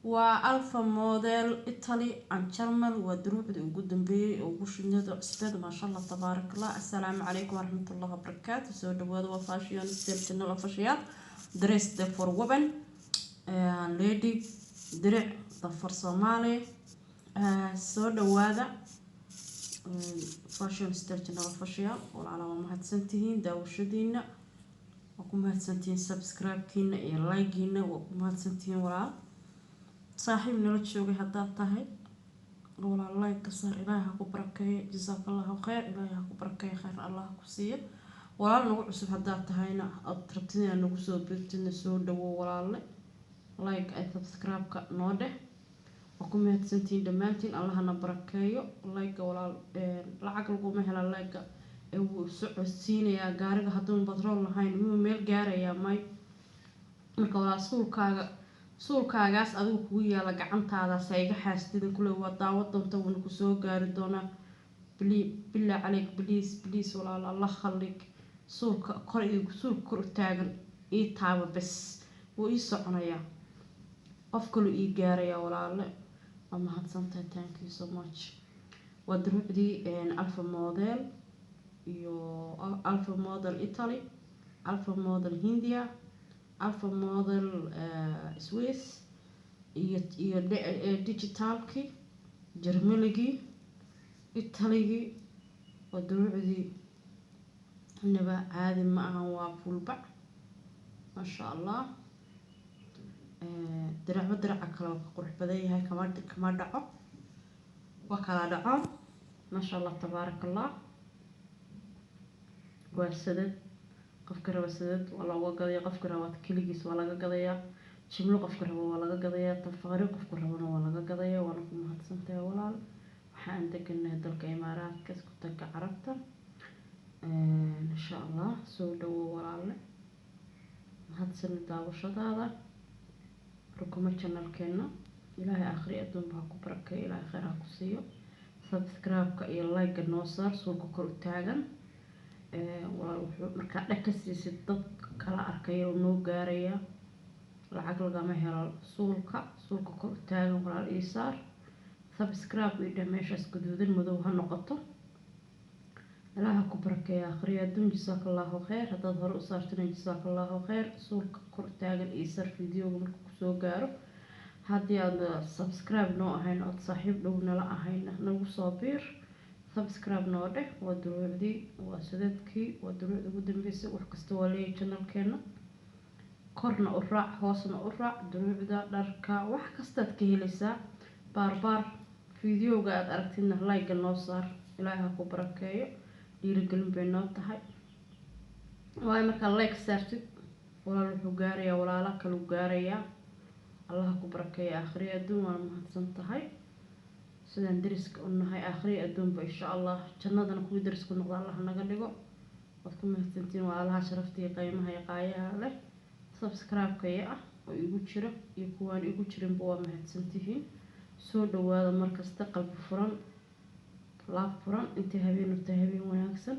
وألفا موديل إيطالي عن جرمل ودروب وقدم بي وقوش الندو استاذ ما شاء الله تبارك الله. السلام عليكم ورحمة الله وبركاته. سو دواد وفاشيون ستيل الأفشياء دريس فور وبن ليدي درع ضفر صومالي سو دوادا فاشيون ستيل الأفشياء وعلى ما هتسنتين داوشدين وكم هتسنتين سبسكرايب كينا إيه لايكينا وكم هتسنتين ولا صاحب نلت شوقي هدات تهي ولا الله يكسر إلهي هكو بركي جزاك الله خير إلهي هكو بركي خير الله كسير ولا نقول عسب هدات تهينا أطربتني أنو سو بيتنا سو دو ولا الله لايك أي سبسكرايب كنوده وكم هتسنتين دمانتين الله نبركيو لايك ولا العقل قومه هلا لايك أو سعسين يا جارك هدون بترول هاي ميل جارة يا ماي مركولا suulkaagaas adigu kugu yaala gacantaadaas ayga xaastida kule waa daawad doonta wana kusoo gaari doonaa bilaa caleyk bliis walaal allah khallig suulka kor u taagan ii taaba bes wuu ii soconayaa qof kaluu ii gaarayaa walaale waa mahadsantahay thank you so much. waa duruucdii alfa model iyo alfa model Italy, alfa model Hindia, alfa model Swiss iyo digitalki Germany Italy ودروعدي نبا عادي معها وفول بع ما شاء الله. درع كلا قرح بدي هاي كمان دعو وكلا دعو ما شاء الله تبارك الله. وسدد قفك روا سدد والله وقضية قفك روا كليجيس ولا قضية شملو قفك روا ولا قضية تفارق قفك روا ولا قضية وأنا كم هتسنتها ولا عندك إن هذول إمارات كسكتك عرفته إن شاء الله سودو ولا هتسن داوشة هذا ركوم الشانل كنا إلهي آخر أدون بحكو بركة إلهي خيرها كسيو سبسكرايب كأي لايك النوصر سوكو كل تاجن marka dhakasiisid dad kala arkay oo noo gaaraya lacag lagama helo suulka kor taagan walaal isaar subscribe iyo meeshaas guduudan madow ha noqoto ilaaha ku barakeeyo akhriya adduun jazakallahu khayr haddaad hore u saartana jazakallahu khayr suulka kor taagan isaar fiidiyooga marka kusoo gaaro haddii aad subscribe noo ahayn ood saaxiib dhow nala ahayn nagu soo biir subscribe نوده ودروعدي وسددكي ودروعدي ودنبيسي وحكستو ولي channel كينا كورنا أراع هوسنا أراع دروعدا داركا وحكستاد كهيليسا بار فيديو قاعد أركتنا لايك النوصار إلهي هكو بركايو ديرقلن بينو تهي واي مركا لايك سارتد ولا لحو قاريا ولا لك لو قاريا الله هكو بركايو آخري أدون وانا مهدسن تهي sidaan dariska u nahay aakhiri adduunba insha allah jannadana kuwii darisku noqda allah naga dhigo waad ku mahadsantiin walaalaha sharafta iyo qiimaha iyo qaayaha leh subscribe-kaya ah oo igu jira iyo kuwaan igu jirinba waa mahadsantihiin soo dhawaada markasta qalbi furan laab furan intay habeen u tahay habeen wanaagsan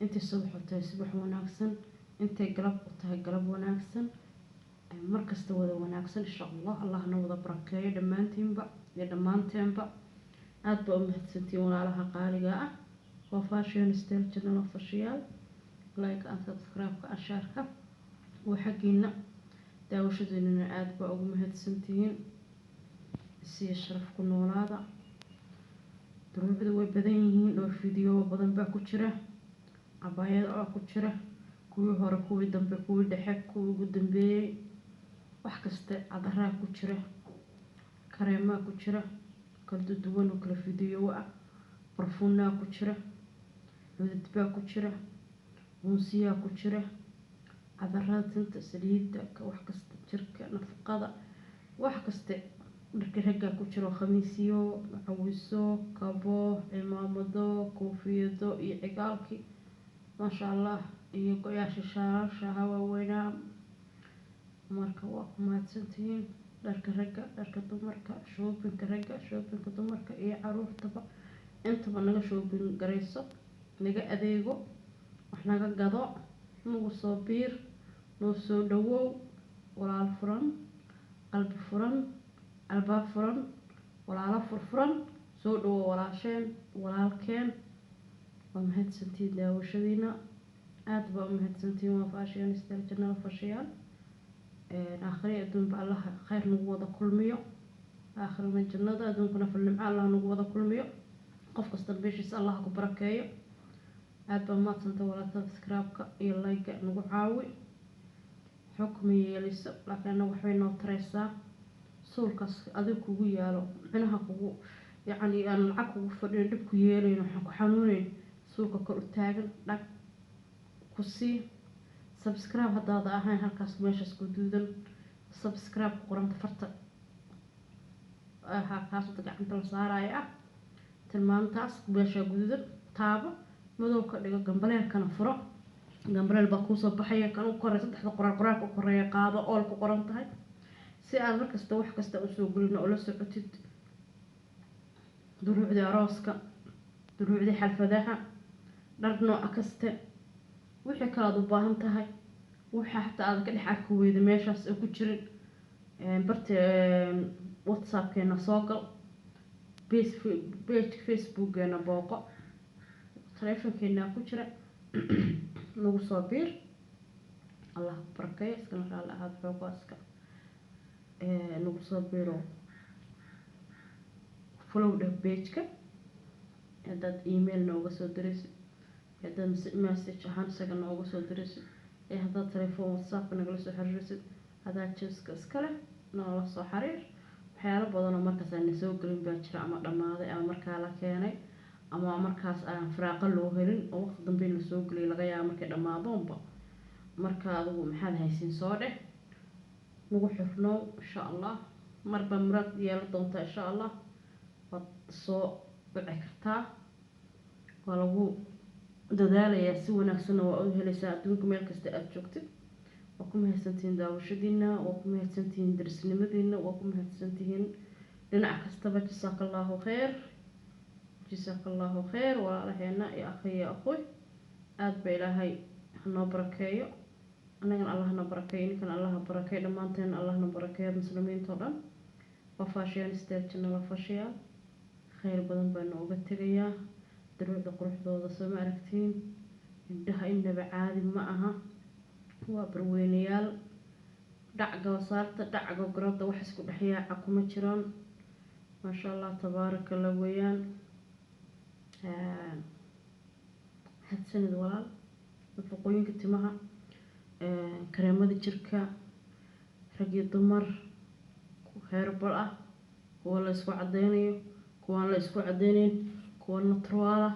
intay subax u tahay subax wanaagsan intay galab u tahay galab wanaagsan markasta wada wanaagsan insha allah allahna wada barakeeyo dhammaantiinba iyo dhammaanteenba aad baa u mahadsantiin walaalaha qaaliga ah waa fashion style channel official like and subscribe ka asharka وحقينا daawashadeenana aad baa ugu mahadsantihiin si sharaf ku noolaada duruucdu way badan yihiin dhowr video badan baa ku jira cabaayad oo ku jira kuwii hore kuwii dambe kuwii dhexe kuwii ugu dambeeyay wax kasta cadaraa ku jira kareema ku jira kala duwan oo kala video ah barfuuna ku jira cudud baa ku jira unsiya ku jira cadarada saliida wax kasta jirka nafaqada wax kasta dharka ragga ku jira khamiisiyo cawiso kabo imaamado koofiyado iyo cigaalki ma sha Allah iyo go'yaasha shaashaha waaweynaa marka waa ku mahadsantihiin dharka ragga dharka dumarka shoppingka ragga shoppingka dumarka iyo caruurtaba intaba naga shopping gareyso naga adeego wax naga gado nagu soo biir noo soo dhawow walaal furan qalbi furan albaab furan walaalo furfuran soo dhawo walaasheen walaalkeen waa mahadsantiin daawashadiina aad baa u mahadsantiin waa Fashionista Channel Fashion aakhiri adduunba Allah khayr nagu wada kulmiyo aakhirina jannada adduunkana filnimca Allah nagu wada kulmiyo qof kasta beeshiisa Allah ku barakeeyo aad baa maadsanta wala subscribe-ka iyo like-ga nagu caawi xukmi yeeliso laakiin waxay noo taraysaa suulkaas adiga kugu yaalo cinaha kugu yani aan lacag kugu fadhiyo dib ku yeelayno waxaan ku xanuunayn suulka kor u taagan dhag ku sii subscribe haddaad ahayn halkaas meeshaas guduudan subscribe qoranta farta halkaas gacanta la saarayo ah tilmaantaas meesha guduudan taabo madow ka dhigo gambaleelkana furo gambaleel baa kusoo baxaya kan u koray saddexda qoraalka u koreeya qaado ool ku qoran tahay si aad markasta wax kasta u soo gelino oo la socotid duruucda arooska duruucda xalfadaha dhar nooc kasta wixii kala u baahan tahay waxa xataa aad ka dhex arki weydo meeshaas oo ku jirin barta WhatsApp-keena soo gal page Facebook-keena booqo telefonkeena ku jira nagu soo biir Allah barakeeyo iska raali aad xogaaska nagu soo biiro follow the page-ka haddaad email nooga soo diraysid haddaad message ahaan isaga nooga soo diraysid haddaad telefoon WhatsApp nagala soo xiriirsid haddaad jeeska iskale noola soo xiriir waxyaalo badan oo markaas aan soo gelin baa jira ama dhamaaday ama markaa la keenay ama markaas aan firaaqo loo helin oo waqti dambe la soo gelay laga yaabo markay dhamaadoonba marka adigu maxaad haysin soo dheh nagu xirno insha Allah marba murad yeelo doonta insha Allah wad soo dhici kartaa waa lagu dadaalayaa si wanaagsan oo u helaysaa adduunka meel kasta aad joogtid waa ku mahadsantiin daawashadiina waa ku mahadsantiin darisnimadiina waa ku mahadsantiin dhinac kastaba jazakallahu khayr walaalaheena iyo akhi iyo akhoy aad bay ilaahay hanoo barakeeyo anagana Allah na barakeeyo ninkan Allah barakeeyo dhamaanteen Allah na barakeeyo muslimiinta oo dhan waa Fashionista Channel Fashion khayr badan baan uga tagayaa daruucda quruxdooda soo ma aragtiin indhaha inaba caadi ma aha waa barweynayaal dhacga wasaarta dhacga garabta wax isku dhaxyaaca kuma jiraan ma sha Allah tabaaraka Allah weeyaan hadsanid walaal nafaqooyinka timaha kareemada jirka rag iyo dumar herbal ah kuwa la isku cadeynayo kuwa la isku cadeynayn kuwa natural ah